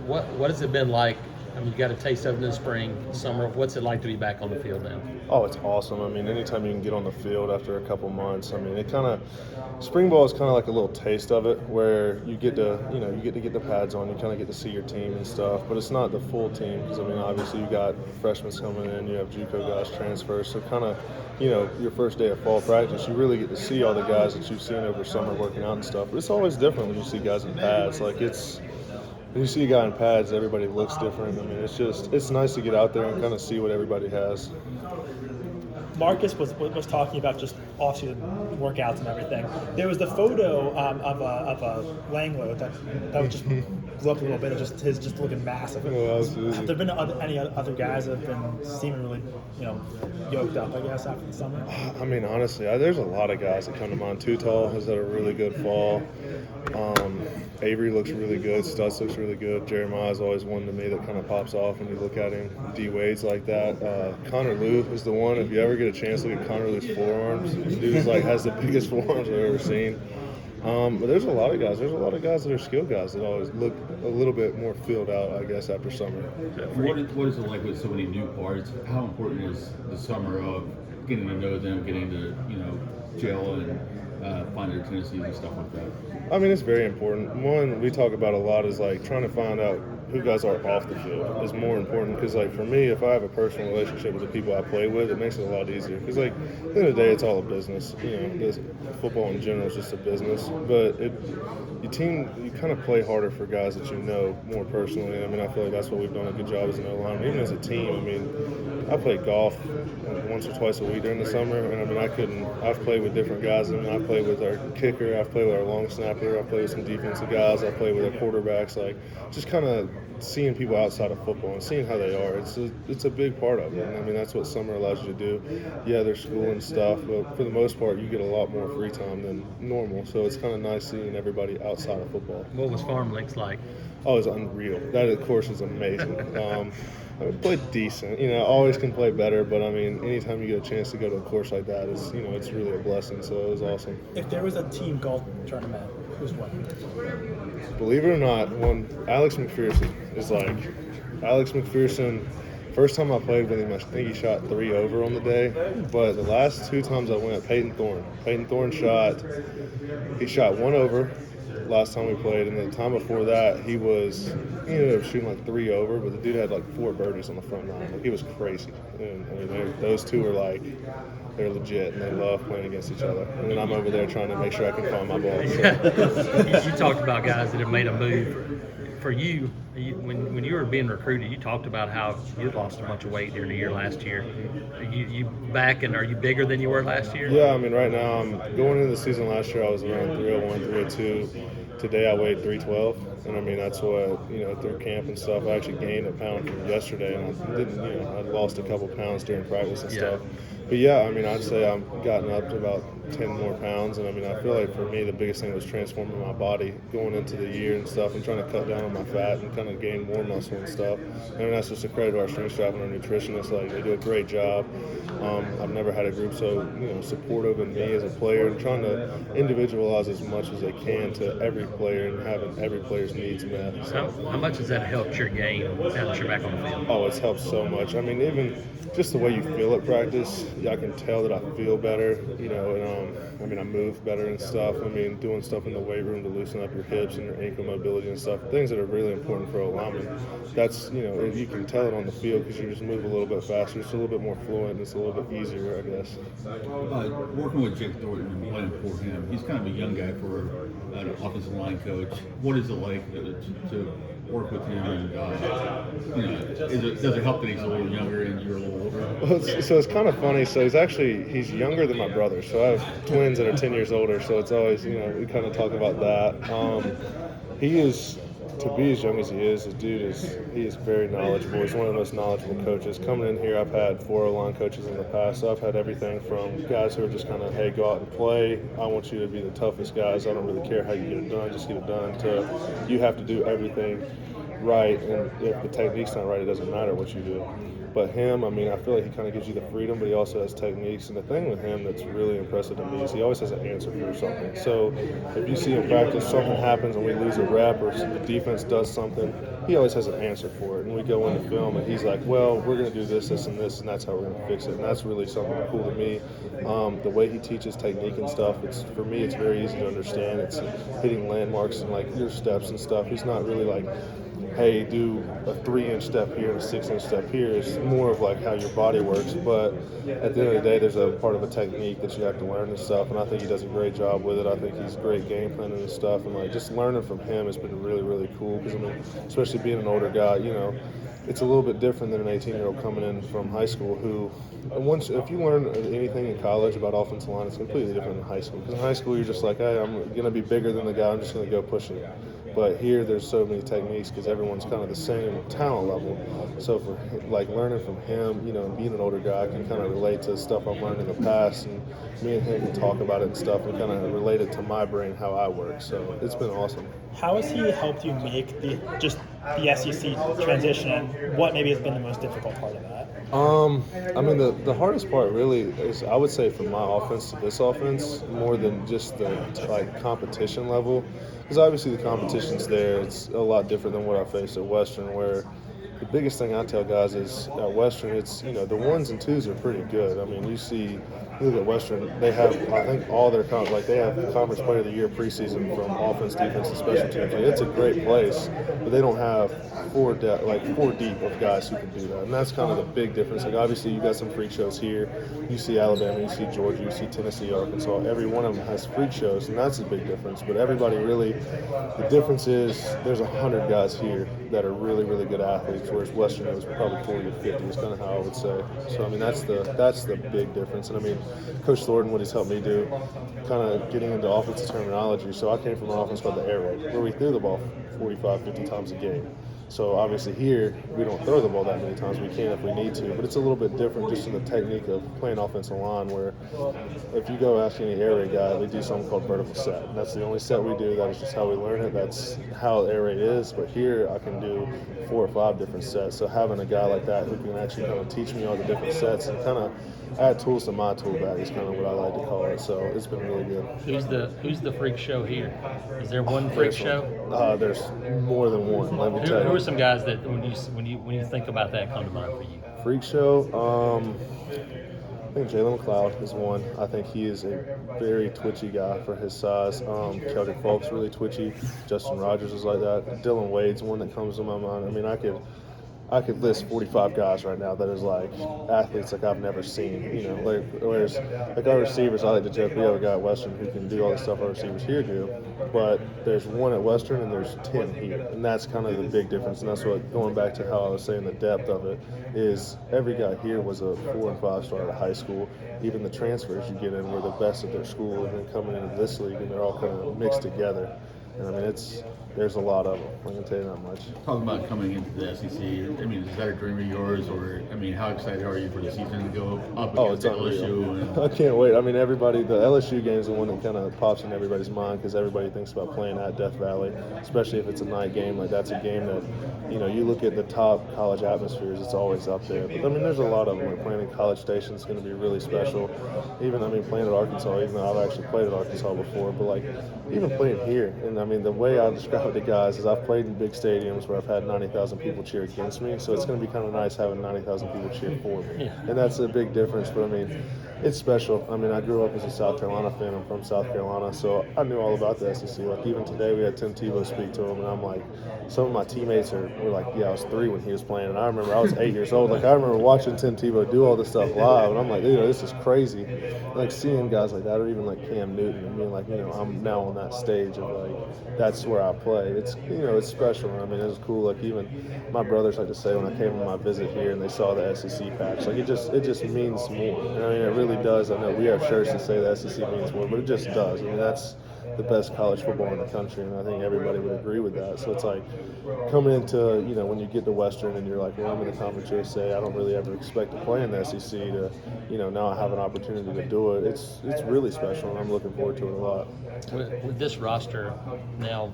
What has it been like? I mean, you got a taste of it in the spring, summer. What's it like to be back on the field now? Oh, it's awesome. I mean, anytime you can get on the field after a couple months, I mean, it kind of spring ball is kind of like a little taste of it, where you get to, get the pads on, you kind of get to see your team and stuff. But it's not the full team because I mean, obviously you got freshmen coming in, you have JUCO guys transfer, so kind of, your first day of fall practice, you really get to see all the guys that you've seen over summer working out and stuff. But it's always different when you see guys in pads. Like when you see a guy in pads, everybody looks different. I mean, it's nice to get out there and kind of see what everybody has. Marcus was talking about just off-season workouts and everything. There was the photo of a Langlo that just blew up a little bit of just his just looking massive. Have there been any other guys that have been seeming really, yoked up, I guess, after the summer? I mean, honestly, there's a lot of guys that come to mind. Tutal has had a really good fall. Avery looks really good. Stutz looks really good. Jeremiah's always one to me that kind of pops off when you look at him. D. Wade's like that. Connor Lew is the one. If you ever get a chance to look at Connor Lew's forearms, this dude's has the biggest forearms I've ever seen. But there's a lot of guys. There's a lot of guys that are skilled guys that always look a little bit more filled out, I guess, after summer. What is it like with so many new parts? How important is the summer of getting to know them, getting to gel and find their tendencies and stuff like that? I mean, it's very important. One we talk about a lot is trying to find out who guys are off the field is more important because for me, if I have a personal relationship with the people I play with, it makes it a lot easier because at the end of the day, it's all a business. Football in general is just a business, but you kind of play harder for guys that you know more personally. I mean, I feel like that's what we've done a good job as an O-line. Even as a team, I mean, I play golf once or twice a week during the summer, and I mean, I've played with different guys. I mean, I've played with our kicker, I've played with our long snapper, I've played with some defensive guys, I've played with our quarterbacks, just kind of seeing people outside of football and seeing how they are. It's a big part of it. And I mean, that's what summer allows you to do. Yeah, there's school and stuff, but for the most part, you get a lot more free time than normal. So it's kind of nice seeing everybody outside of football. What was Farm Links like? Oh, it's unreal. That, of course, is amazing. I played decent. Always can play better, but I mean, anytime you get a chance to go to a course like that, it's really a blessing. So it was awesome. If there was a team golf tournament, who's winning? Believe it or not, Alex McPherson is Alex McPherson. First time I played with him, I think he shot 3 over on the day. But the last 2 times I went, Peyton Thorne shot 1 over last time we played, and the time before that he ended up shooting 3 over, but the dude had 4 birdies on the front nine. He was crazy. And I mean, those two are they're legit, and they love playing against each other. And then I'm over there trying to make sure I can find my ball. So. You talked about guys that have made a move. For you, when you were being recruited, you talked about how you lost a bunch of weight during the year last year. You back, and are you bigger than you were last year? Yeah, I mean, right now I'm going into the season last year. I was around 301, 302. Today I weighed 312, and I mean that's what through camp and stuff. I actually gained a pound from yesterday, and I didn't. I lost a couple pounds during practice and stuff. But yeah, I mean, I'd say I've gotten up to about 10 more pounds, and I mean, I feel like for me the biggest thing was transforming my body going into the year and stuff, and trying to cut down on my fat and kind of gain more muscle and stuff. I mean, that's just a credit to our strength staff and our nutritionists. They do a great job. I've never had a group so supportive of me as a player and trying to individualize as much as they can to every player and having every player's needs met. So. How much has that helped your game now that you're back on the field? Oh, it's helped so much. I mean, even just the way you feel at practice, I can tell that I feel better, and I mean, I move better and stuff. I mean, doing stuff in the weight room to loosen up your hips and your ankle mobility and stuff, things that are really important for a lineman. That's, you can tell it on the field because you just move a little bit faster. It's a little bit more fluent and it's a little bit easier, I guess. Working with Jake Thornton and playing for him, he's kind of a young guy for an offensive line coach. What is it like to work with him? And, does it help that he's a little younger and you're a little older? Well, so it's kind of funny. So he's younger than my brother. So I have twins that are 10 years older. So it's always, we kind of talk about that. He is, to be as young as he is, he is very knowledgeable. He's one of the most knowledgeable coaches. Coming in here, I've had 4 O-line coaches in the past. So I've had everything from guys who are just kind of, hey, go out and play. I want you to be the toughest guys. I don't really care how you get it done. Just get it done. To you have to do everything right, and if the technique's not right, it doesn't matter what you do. But him, I mean, I feel like he kind of gives you the freedom, but he also has techniques. And the thing with him that's really impressive to me is he always has an answer for something. So if you see in practice something happens and we lose a rep or the defense does something, he always has an answer for it. And we go into film and he's like, well, we're going to do this, this, and this, and that's how we're going to fix it. And that's really something cool to me. The way he teaches technique and stuff, for me, it's very easy to understand. It's hitting landmarks and like your steps and stuff. He's not really like, hey, do a 3-inch step here and a 6-inch step here. It's more of like how your body works. But at the end of the day, there's a part of a technique that you have to learn and stuff. And I think he does a great job with it. I think he's great game planning and stuff. And like just learning from him has been really, really cool. Because I mean, especially being an older guy, you know, it's a little bit different than an 18-year-old coming in from high school who, if you learn anything in college about offensive line, it's completely different than high school. Because in high school, you're just like, hey, I'm going to be bigger than the guy. I'm just going to go push it. But here, there's so many techniques because everyone's kind of the same talent level. So for like learning from him, you know, and being an older guy, I can kind of relate to stuff I've learned in the past, and me and him can talk about it and stuff, and kind of relate it to my brain how I work. So it's been awesome. How has he helped you make the SEC transition, and what maybe has been the most difficult part of that? I mean, the hardest part really is, I would say, from my offense to this offense, more than just the like competition level, because obviously the competition's there. It's a lot different than what I faced at Western, where the biggest thing I tell guys is at Western, it's, you know, the 1s and 2s are pretty good. I mean, you look at Western, they have, I think, all their they have Conference Player of the Year preseason from offense, defense, and special teams. Like, it's a great place, but they don't have four deep of guys who can do that, and that's kind of the big difference. Like, obviously, you got some freak shows here. You see Alabama, you see Georgia, you see Tennessee, Arkansas. Every one of them has freak shows, and that's a big difference. But everybody really, the difference is there's 100 guys here that are really, really good athletes, whereas Western is probably 40 to 50 is kind of how I would say. So, I mean, that's the big difference. And, I mean, Coach Thornton, what he's helped me do, kind of getting into offensive terminology. So I came from an offense called the air raid, where we threw the ball 45, 50 times a game. So obviously here, we don't throw the ball that many times. We can if we need to, but it's a little bit different just in the technique of playing offensive line, where if you go ask any air raid guy, we do something called vertical set. And that's the only set we do. That is just how we learn it. That's how air raid is. But here, I can do 4 or 5 different sets. So having a guy like that who can actually kind of teach me all the different sets and kind of add tools to my tool bag is kind of what I like to call it. So it's been really good. Who's the freak show here? Is there one freak show? There's more than one. Let me tell you. Who are some guys that when you think about that come to mind for you? Freak show. I think Jalen McLeod is one. I think he is a very twitchy guy for his size. Celtic Falk's really twitchy. Justin Rogers is like that. Dylan Wade's one that comes to my mind. I mean, I could list 45 guys right now that is like athletes like I've never seen. You know, whereas like our receivers, I like to joke, we have a guy at Western who can do all the stuff our receivers here do, but there's one at Western and there's 10 here, and that's kind of the big difference. And that's what, going back to how I was saying the depth of it, is every guy here was a 4 and 5 star at high school. Even the transfers you get in were the best at their school, and then coming into this league, and they're all kind of mixed together. And I mean, there's a lot of them. I can tell you that much. Talking about coming into the SEC, I mean, is that a dream of yours, or I mean, how excited are you for the season to go up against LSU? I can't wait. I mean, the LSU game is the one that kind of pops in everybody's mind because everybody thinks about playing at Death Valley, especially if it's a night game. Like, that's a game that, you know, you look at the top college atmospheres, it's always up there. But I mean, there's a lot of them. Like, playing in College Station is going to be really special. Even, I mean, playing at Arkansas, even though I've actually played at Arkansas before, but like, even playing here, and I mean, the way I describe it to guys is I've played in big stadiums where I've had 90,000 people cheer against me, so it's going to be kind of nice having 90,000 people cheer for me. Yeah. And that's a big difference, but I mean, it's special. I mean, I grew up as a South Carolina fan. I'm from South Carolina, so I knew all about the SEC. Like, even today, we had Tim Tebow speak to him, and I'm like, some of my teammates were like, yeah, I was 3 when he was playing, and I remember I was 8 years old. Like, I remember watching Tim Tebow do all this stuff live, and I'm like, you know, this is crazy. Like, seeing guys like that, or even like Cam Newton, and being like, you know, I'm now on that stage of like, that's where I play. It's, you know, it's special. I mean, it was cool. Like, even my brothers like to say when I came on my visit here and they saw the SEC patch, like, it just means more. And I mean, it really does. I know we have shirts that say the SEC means more, but it just does. I mean, that's the best college football in the country, and I think everybody would agree with that. So it's like coming into, when you get to Western and you're like, well, I'm in the Conference USA, I don't really ever expect to play in the SEC to, now I have an opportunity to do it. It's really special, and I'm looking forward to it a lot. With this roster now,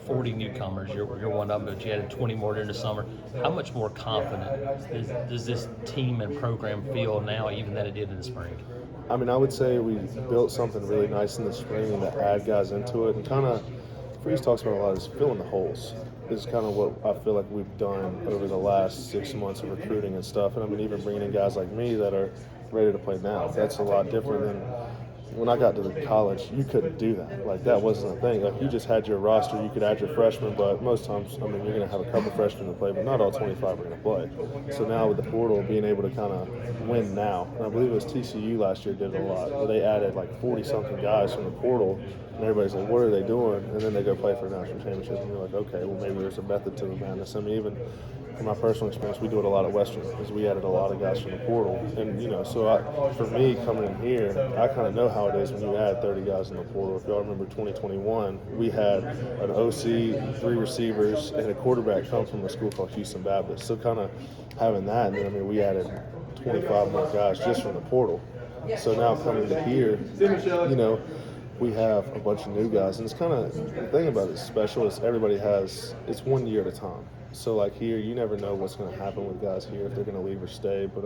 40 newcomers, you're one of them, but you added 20 more during the summer. How much more confident does this team and program feel now even than it did in the spring? I would say we built something really nice in the spring and to add guys into it, and kind of, Freeze talks about a lot, is filling the holes. Is kind of what I feel like we've done over the last 6 months of recruiting and stuff. And even bringing in guys like me that are ready to play now. That's a lot different than when I got to the college. You couldn't do that. Like, that wasn't a thing. Like, you just had your roster. You could add your freshmen, but most times, you're going to have a couple freshmen to play, but not all 25 are going to play. So now with the portal, being able to kind of win now, and I believe it was TCU last year did it a lot, where they added like 40-something guys from the portal, and everybody's like, what are they doing? And then they go play for a national championship, and you're like, okay, well, maybe there's a method to the madness. Even from my personal experience, we do it a lot at Western because we added a lot of guys from the portal. And, so for me coming in here, I kind of know how it is when you add 30 guys in the portal. If y'all remember 2021, we had an OC, 3 receivers, and a quarterback come from a school called Houston Baptist. So kind of having that, and then, we added 25 more guys just from the portal. So now coming to here, we have a bunch of new guys, and it's kind of, the thing about it special is everybody it's 1 year at a time. So like here, you never know what's going to happen with guys here, if they're going to leave or stay, but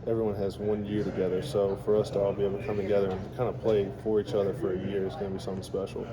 everyone has 1 year together. So for us to all be able to come together and kind of play for each other for a year is going to be something special.